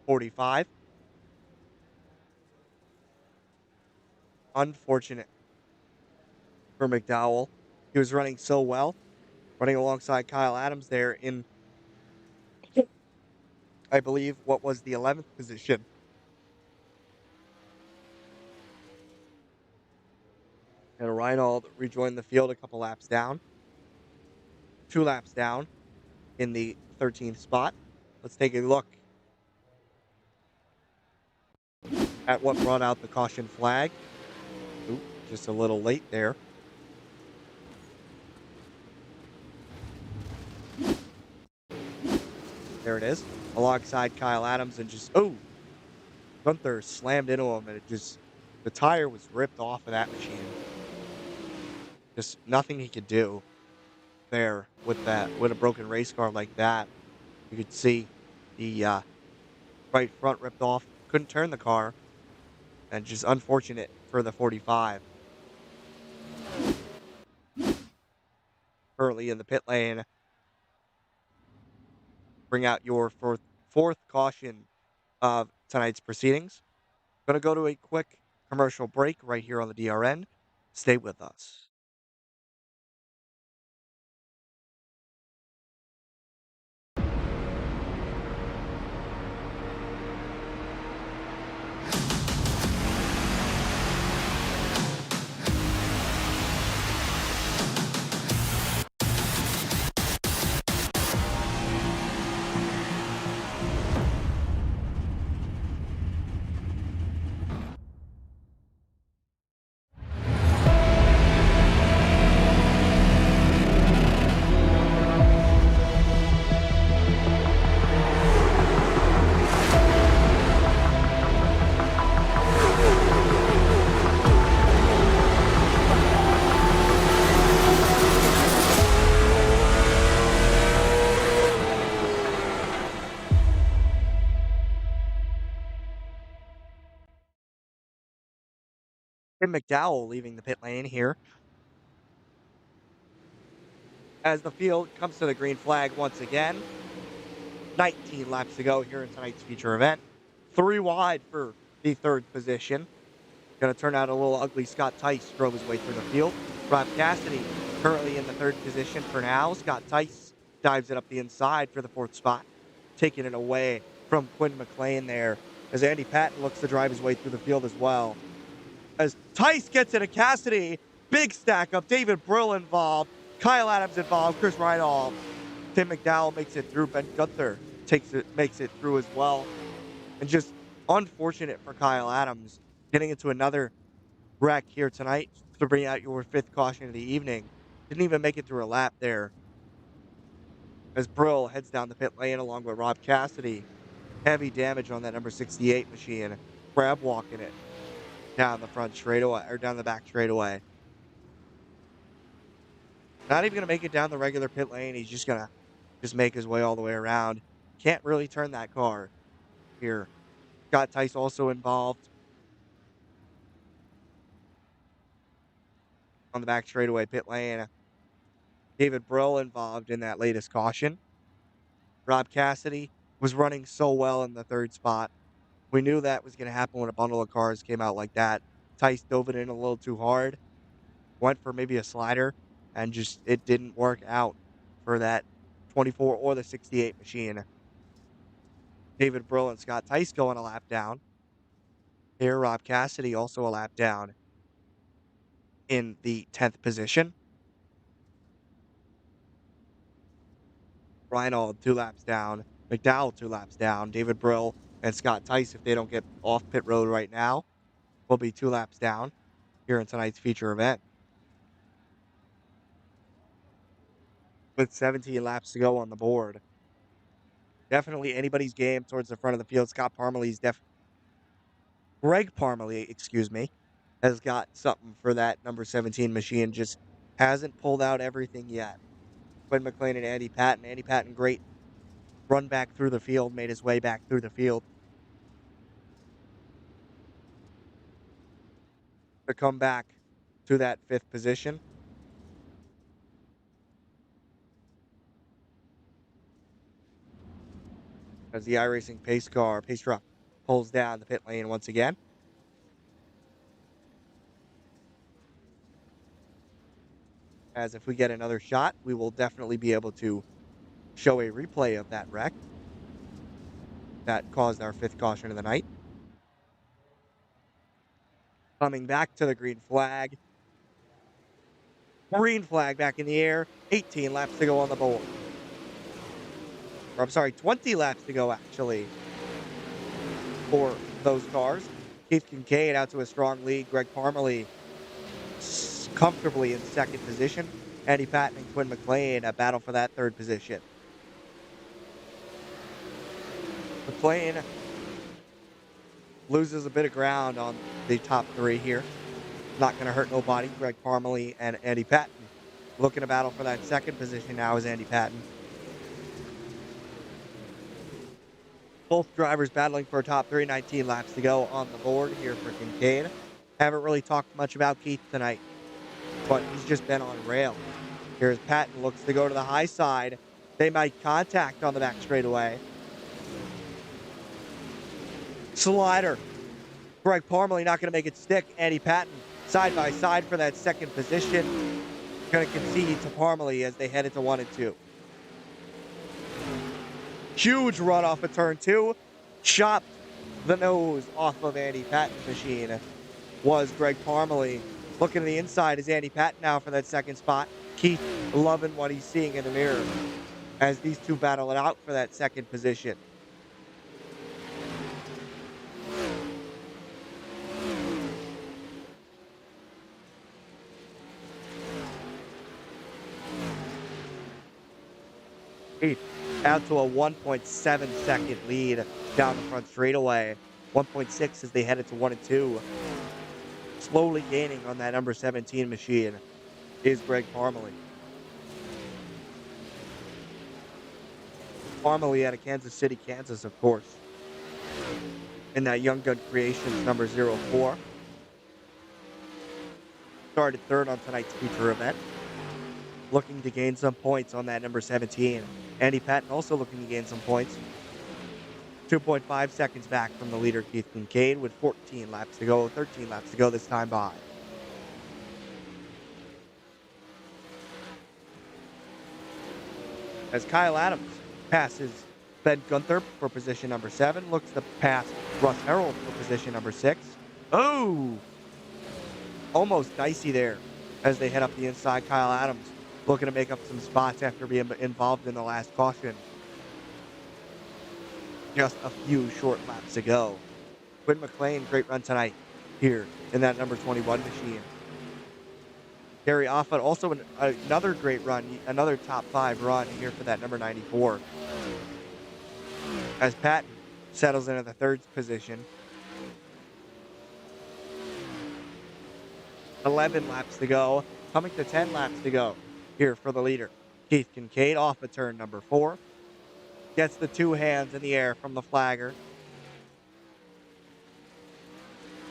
45. Unfortunate for McDowell. He was running so well, running alongside Kyle Adams there in, I believe, what was the 11th position. And Reinhold rejoined the field a couple laps down. 2 laps down in the 13th spot. Let's take a look at what brought out the caution flag. Oop, just a little late there. There it is, alongside Kyle Adams, and just, Gunther slammed into him, and the tire was ripped off of that machine. Just nothing he could do there with a broken race car like that. You could see the right front ripped off, couldn't turn the car, and just unfortunate for the 45. Early in the pit lane, bring out your fourth caution of tonight's proceedings. Going to go to a quick commercial break right here on the DRN. Stay with us. Tim McDowell leaving the pit lane here as the field comes to the green flag once again. 19 laps to go here in tonight's feature event. 3 wide for the third position. Going to turn out a little ugly. Scott Tice drove his way through the field. Rob Cassidy currently in the third position for now. Scott Tice dives it up the inside for the fourth spot, taking it away from Quinn McLean there as Andy Patton looks to drive his way through the field as well. As Tice gets it to Cassidy, big stack up. David Brill involved. Kyle Adams involved. Chris Reinhold. Tim McDowell makes it through. Ben Gunther makes it through as well. And just unfortunate for Kyle Adams getting into another wreck here tonight to bring out your fifth caution of the evening. Didn't even make it through a lap there. As Brill heads down the pit lane along with Rob Cassidy. Heavy damage on that number 68 machine. Crab walking it down the front straightaway, or down the back straightaway. Not even going to make it down the regular pit lane. He's just going to make his way all the way around. Can't really turn that car here. Scott Tice also involved on the back straightaway pit lane. David Brill involved in that latest caution. Rob Cassidy was running so well in the third spot. We knew that was going to happen when a bundle of cars came out like that. Tice dove it in a little too hard. Went for maybe a slider, and just it didn't work out for that 24 or the 68 machine. David Brill and Scott Tice going a lap down. Here, Rob Cassidy also a lap down in the 10th position. Reinhold 2 laps down. McDowell 2 laps down. David Brill and Scott Tice, if they don't get off pit road right now, will be 2 laps down here in tonight's feature event. With 17 laps to go on the board. Definitely anybody's game towards the front of the field. Greg Parmalee, has got something for that number 17 machine. Just hasn't pulled out everything yet. Quinn McLean and Andy Patton. Andy Patton, great run back through the field, made his way back through the field to come back to that 5th position. As the iRacing pace truck pulls down the pit lane once again. As if we get another shot, we will definitely be able to show a replay of that wreck that caused our 5th caution of the night. Coming back to the green flag. Green flag back in the air. 18 laps to go on the board. Or, I'm sorry, 20 laps to go, actually, for those cars. Keith Kincaid out to a strong lead. Greg Parmalee comfortably in 2nd position. Andy Patton and Quinn McLean a battle for that 3rd position. McLean loses a bit of ground on the top 3 here. Not going to hurt nobody. Greg Parmalee and Andy Patton looking to battle for that 2nd position now is Andy Patton. Both drivers battling for a top 3, 19 laps to go on the board here for Kincaid. Haven't really talked much about Keith tonight, but he's just been on rail. Here's Patton, looks to go to the high side. They might contact on the back straightaway. Slider. Greg Parmalee not going to make it stick. Andy Patton side by side for that 2nd position. Going to concede to Parmalee as they head into 1 and 2. Huge run off of turn 2. Chopped the nose off of Andy Patton's machine was Greg Parmalee. Looking to the inside is Andy Patton now for that 2nd spot. Keith loving what he's seeing in the mirror as these two battle it out for that 2nd position. Out to a 1.7 second lead down the front straightaway. 1.6 as they headed to 1 and 2. Slowly gaining on that number 17 machine is Greg Parmalee. Parmalee out of Kansas City, Kansas, of course. In that Young Gun Creations number 04. Started 3rd on tonight's feature event. Looking to gain some points on that number 17 Andy Patton also looking to gain some points. 2.5 seconds back from the leader, Keith Kincaid, with 14 laps to go, 13 laps to go this time by. As Kyle Adams passes Ben Gunther for position number 7, looks to pass Russ Harrell for position number 6. Oh! Almost dicey there as they head up the inside. Kyle Adams looking to make up some spots after being involved in the last caution. Just a few short laps to go. Quinn McLean, great run tonight here in that number 21 machine. Gary Offut, also another great run, another top 5 run here for that number 94. As Patton settles into the 3rd position. 11 laps to go, coming to 10 laps to go here for the leader. Keith Kincaid off of turn number 4. Gets the 2 hands in the air from the flagger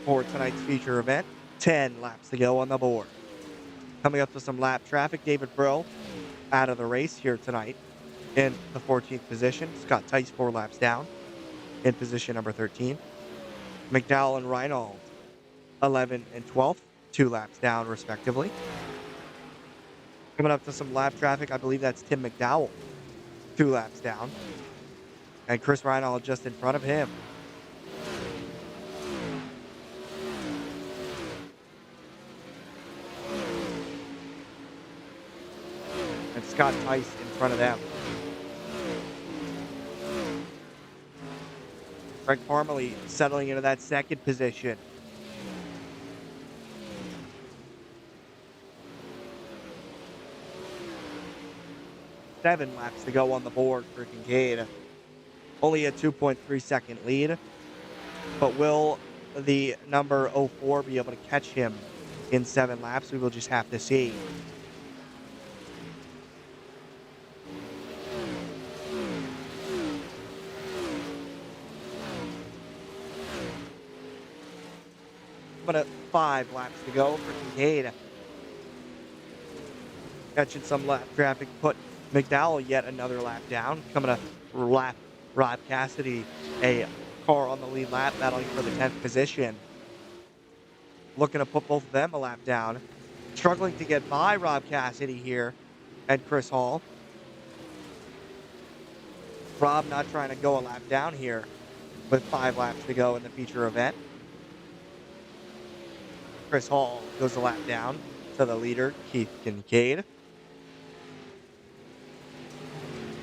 for tonight's feature event. 10 laps to go on the board. Coming up to some lap traffic, David Brill out of the race here tonight in the 14th position. Scott Tice 4 laps down in position number 13. McDowell and Reinald 11 and 12th, 2 laps down respectively. Coming up to some lap traffic, I believe that's Tim McDowell, 2 laps down. And Chris Reinald just in front of him. And Scott Tice in front of them. Greg Parmalee settling into that 2nd position. Seven laps to go on the board for Kincaid. Only a 2.3 second lead. But will the number 04 be able to catch him in 7 laps? We will just have to see. But 5 laps to go for Kincaid. Catching some lap traffic, put McDowell yet another lap down. Coming to lap Rob Cassidy, a car on the lead lap, battling for the 10th position. Looking to put both of them a lap down. Struggling to get by Rob Cassidy here and Chris Hall. Rob not trying to go a lap down here with 5 laps to go in the feature event. Chris Hall goes a lap down to the leader, Keith Kincaid.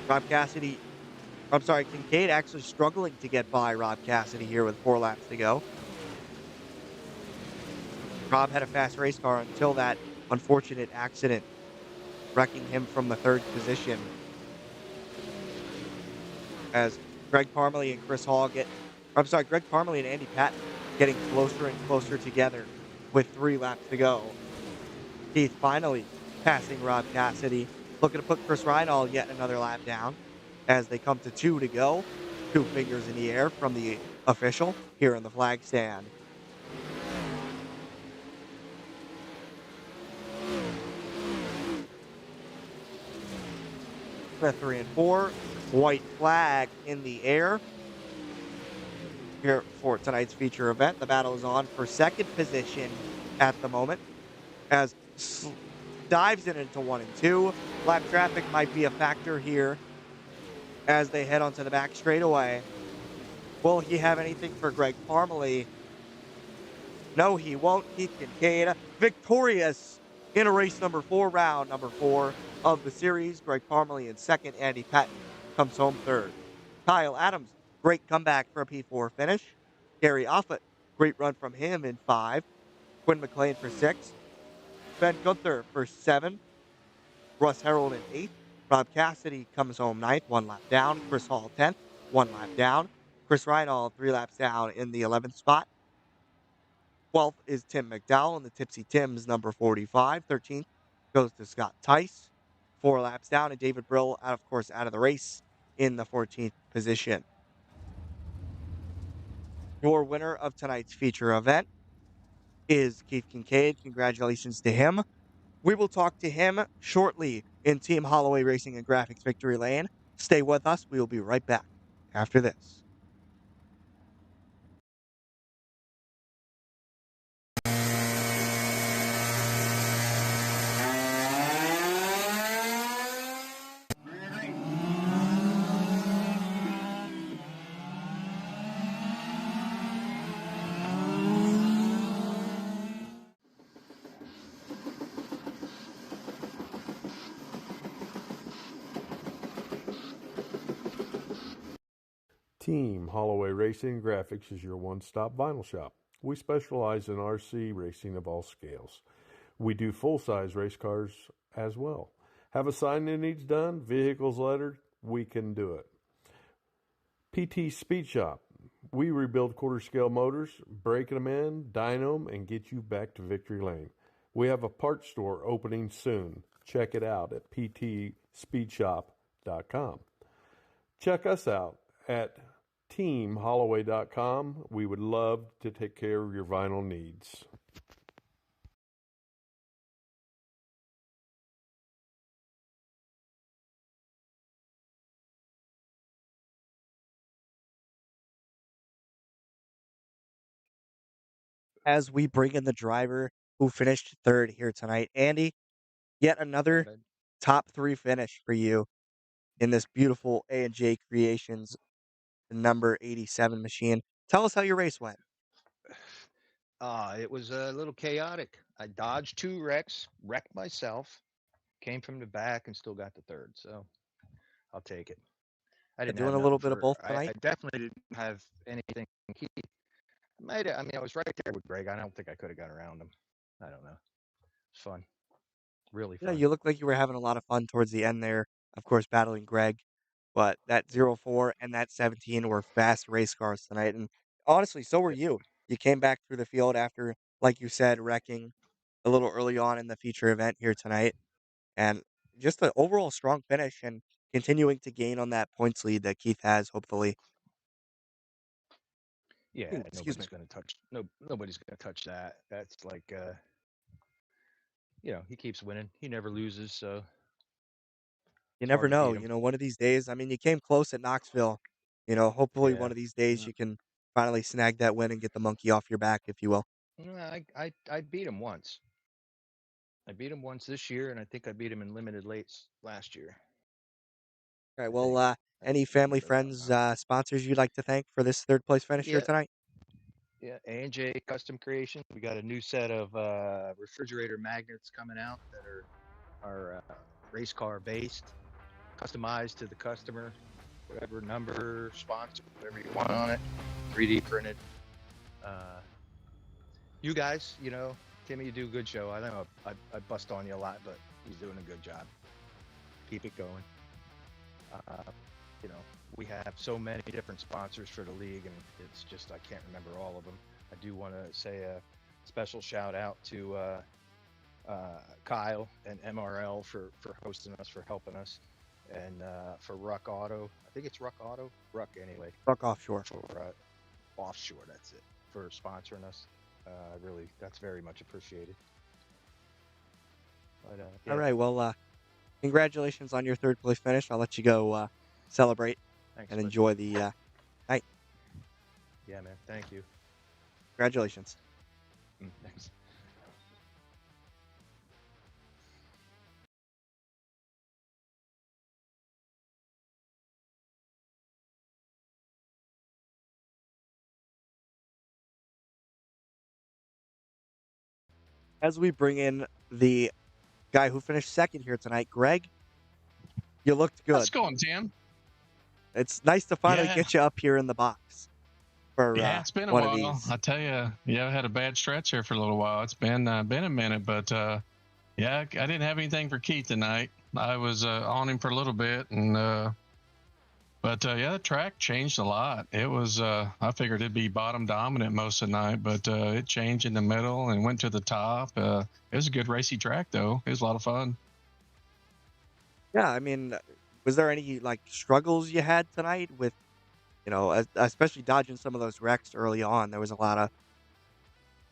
Kincaid actually struggling to get by Rob Cassidy here with 4 laps to go. Rob had a fast race car until that unfortunate accident, wrecking him from the 3rd position. As Greg Parmalee and Andy Patton getting closer and closer together with 3 laps to go. Keith finally passing Rob Cassidy, looking to put Chris Reinald yet another lap down as they come to 2 to go. 2 fingers in the air from the official here in the flag stand. The 3 and 4, white flag in the air here for tonight's feature event. The battle is on for 2nd position at the moment as dives into 1 and 2. Lap traffic might be a factor here as they head onto the back straightaway. Will he have anything for Greg Parmalee? No, he won't. Keith Kincaid victorious in a race number 4, round number 4 of the series. Greg Parmalee in 2nd. Andy Patton comes home 3rd. Kyle Adams, great comeback for a P4 finish. Gary Offut, great run from him in 5. Quinn McLean for 6. Ben Gunther for 7. Russ Harrell in 8th. Rob Cassidy comes home 9th, 1 lap down. Chris Hall 10th, 1 lap down. Chris Reinald 3 laps down in the 11th spot. 12th is Tim McDowell in the Tipsy Tims number 45. 13th goes to Scott Tice, 4 laps down. And David Brill, out of the race in the 14th position. Your winner of tonight's feature event is Keith Kincaid. Congratulations to him. We will talk to him shortly in Team Holloway Racing and Graphics Victory Lane. Stay with us. We will be right back after this. Team Holloway Racing Graphics is your one-stop vinyl shop. We specialize in RC racing of all scales. We do full-size race cars as well. Have a sign that needs done? Vehicles lettered? We can do it. PT Speed Shop. We rebuild quarter-scale motors, break them in, dyno them, and get you back to victory lane. We have a parts store opening soon. Check it out at ptspeedshop.com. Check us out at teamholloway.com. We would love to take care of your vinyl needs. As we bring in the driver who finished third here tonight, Andy, yet another top 3 finish for you in this beautiful A&J Creations number 87 machine. Tell us how your race went. It was a little chaotic. I dodged 2 wrecks, wrecked myself, came from the back, and still got the third. So I'll take it. I didn't Doing have a nothing little bit of for. both I tonight. definitely didn't have anything key. I mean, I was right there with Greg. I don't think I could have got around him. I don't know. It's fun, really Yeah, fun. you look like you were having a lot of fun towards the end there, of course, battling Greg. But that 04 and that 17 were fast race cars tonight. And honestly, so were Yep. you. You came back through the field after, like you said, wrecking a little early on in the feature event here tonight. And just an overall strong finish and continuing to gain on that points lead that Keith has, hopefully. Yeah, Ooh, excuse me. nobody's gonna touch. No, nobody's gonna touch that. That's like, he keeps winning. He never loses, so You it's never hard to know. beat him. One of these days, I mean, you came close at Knoxville. Hopefully Yeah. one of these days Yeah. you can finally snag that win and get the monkey off your back, if you will. I beat him once. I beat him once this year, and I think I beat him in limited lates last year. All right. I Well, think. I any can't family, remember now. friends, sponsors you'd like to thank for this third place finish here Yeah, tonight? yeah. A&J Custom Creations. We got a new set of refrigerator magnets coming out that are race car based, customized to the customer, whatever number, sponsor, whatever you want on it, 3D printed. Uh, you guys, Timmy, you do a good show. I know I bust on you a lot, but he's doing a good job. Keep it going. Uh, you know, we have so many different sponsors for the league, and it's just I can't remember all of them. I do want to say a special shout out to Kyle and MRL for hosting us, for helping us, and for Ruck Auto. I think it's Ruck Auto. Ruck anyway. Buck offshore. For offshore, that's it. For sponsoring us. Really, that's very much appreciated. But yeah. All right. Well, congratulations on your third place finish. I'll let you go celebrate Thanks, and bud. enjoy the night. Yeah, man. Thank you. Congratulations. Thanks. As we bring in the guy who finished second here tonight, Greg, you looked How's good. it going, Tim? It's nice to finally Yeah. get you up here in the box for Yeah, it's been a one of while. these. I tell you, I had a bad stretch here for a little while. It's been a minute, but yeah, I didn't have anything for Keith tonight. I was on him for a little bit, and but yeah, the track changed a lot. It was I figured it'd be bottom dominant most of the night, but it changed in the middle and went to the top. It was a good racy track, though. It was a lot of fun. Yeah, I mean, was there any like struggles you had tonight with, especially dodging some of those wrecks early on? There was a lot of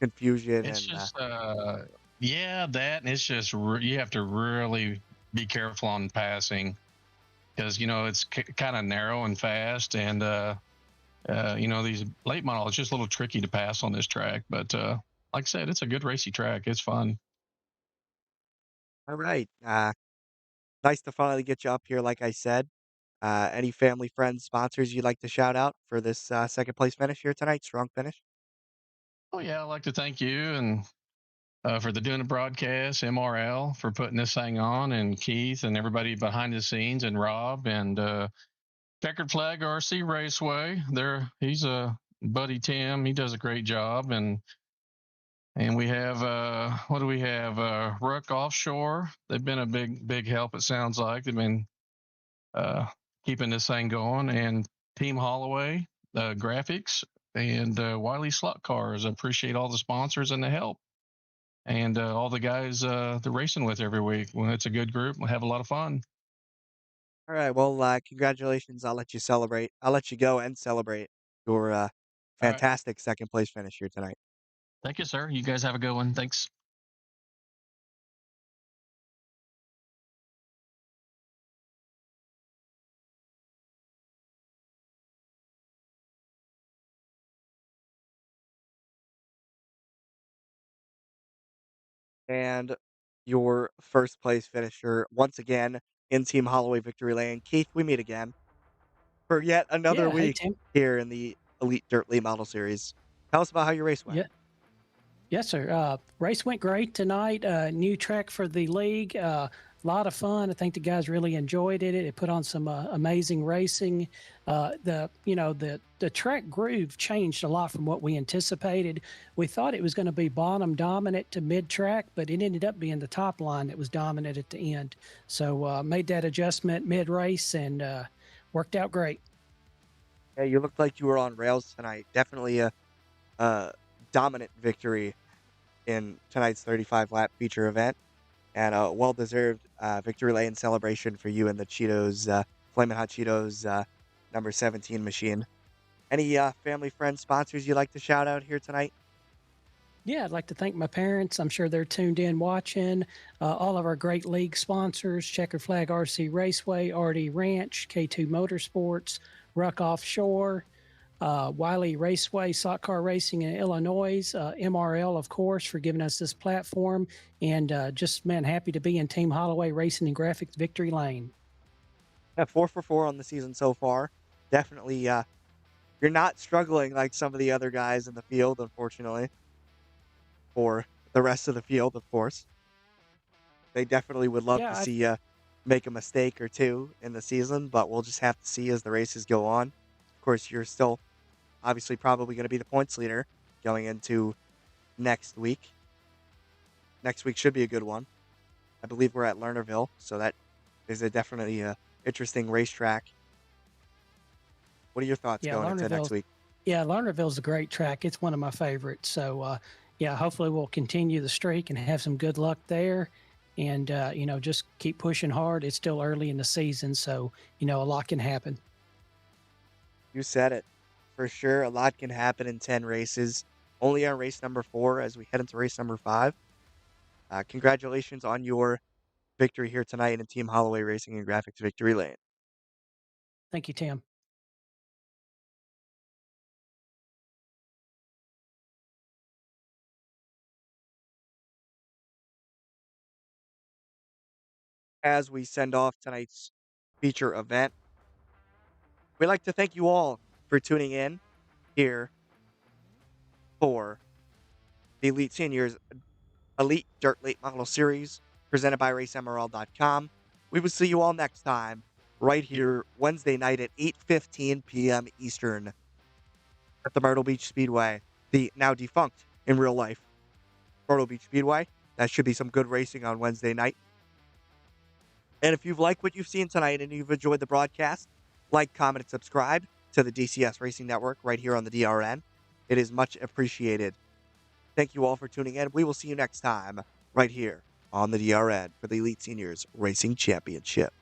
confusion It's and just yeah, that and it's just you have to really be careful on passing. because it's kind of narrow and fast, and these late models it's just a little tricky to pass on this track. But like I said, it's a good racy track. It's fun. All right. Nice to finally get you up here, like I said. Any family, friends, sponsors you'd like to shout out for this second place finish here tonight? Strong finish. Oh yeah, I'd like to thank you and for the doing the broadcast, MRL for putting this thing on, and Keith and everybody behind the scenes, and Rob and Checkered Flag RC Raceway. He's a buddy Tim. He does a great job, and we have what do we have? Ruck Offshore. They've been a big help. It sounds like they've been uh, keeping this thing going, and Team Holloway Graphics and Wiley Slot Cars. I appreciate all the sponsors and the help, and all the guys they're racing with every week. Well, it's a good group. We have a lot of fun. All right. Well, congratulations. I'll let you celebrate. I'll let you go and celebrate your All right. fantastic second place finish here tonight. Thank you, sir. You guys have a good one. Thanks. And your first place finisher once again in Team Holloway Victory Lane. Keith, we meet again for yet another Yeah. Hey, week Tim. here in the Elite Dirt Late Model Series. Tell us about how your race went. Yeah. Yes, sir. Race went great tonight. New track for the league. A lot of fun. I think the guys really enjoyed it. It put on some amazing racing. The track groove changed a lot from what we anticipated. We thought it was going to be bottom dominant to mid track, but it ended up being the top line that was dominant at the end. So made that adjustment mid race and worked out great. Yeah, you looked like you were on rails tonight. Definitely a dominant victory in tonight's 35 lap feature event, and a well deserved victory lane celebration for you and the Cheetos, Flamin' Hot Cheetos number 17 machine. Any family, friends, sponsors you'd like to shout out here tonight? Yeah, I'd like to thank my parents. I'm sure they're tuned in watching. All of our great league sponsors: Checkered Flag RC Raceway, RD Ranch, K2 Motorsports, Ruck Offshore, Wiley Raceway, Sock Car Racing in Illinois, MRL, of course, for giving us this platform. And happy to be in Team Holloway Racing and Graphics Victory Lane. Yeah, 4 for 4 on the season so far. Definitely, you're not struggling like some of the other guys in the field, unfortunately. For the rest of the field, of course. They definitely would love to see you make a mistake or two in the season, but we'll just have to see as the races go on. Of course, you're still obviously probably going to be the points leader going into next week. Next week should be a good one. I believe we're at Lernerville, so that is definitely a interesting racetrack. What are your thoughts going into next week? Yeah, Lernerville's a great track. It's one of my favorites. So, hopefully we'll continue the streak and have some good luck there. And, just keep pushing hard. It's still early in the season, so, a lot can happen. You said it. For sure, a lot can happen in 10 races. Only on race number 4 as we head into race number 5. Congratulations on your victory here tonight in Team Holloway Racing and Graphics Victory Lane. Thank you, Tim. As we send off tonight's feature event, we'd like to thank you all for tuning in here for the Elite Seniors Elite Dirt Late Model Series presented by RaceMRL.com. We will see you all next time right here Wednesday night at 8:15 p.m. Eastern at the Myrtle Beach Speedway, the now defunct in real life Myrtle Beach Speedway. That should be some good racing on Wednesday night. And if you've liked what you've seen tonight and you've enjoyed the broadcast, like, comment, and subscribe to the DCS Racing Network right here on the DRN. It is much appreciated. Thank you all for tuning in. We will see you next time right here on the DRN for the Elite Seniors Racing Championship.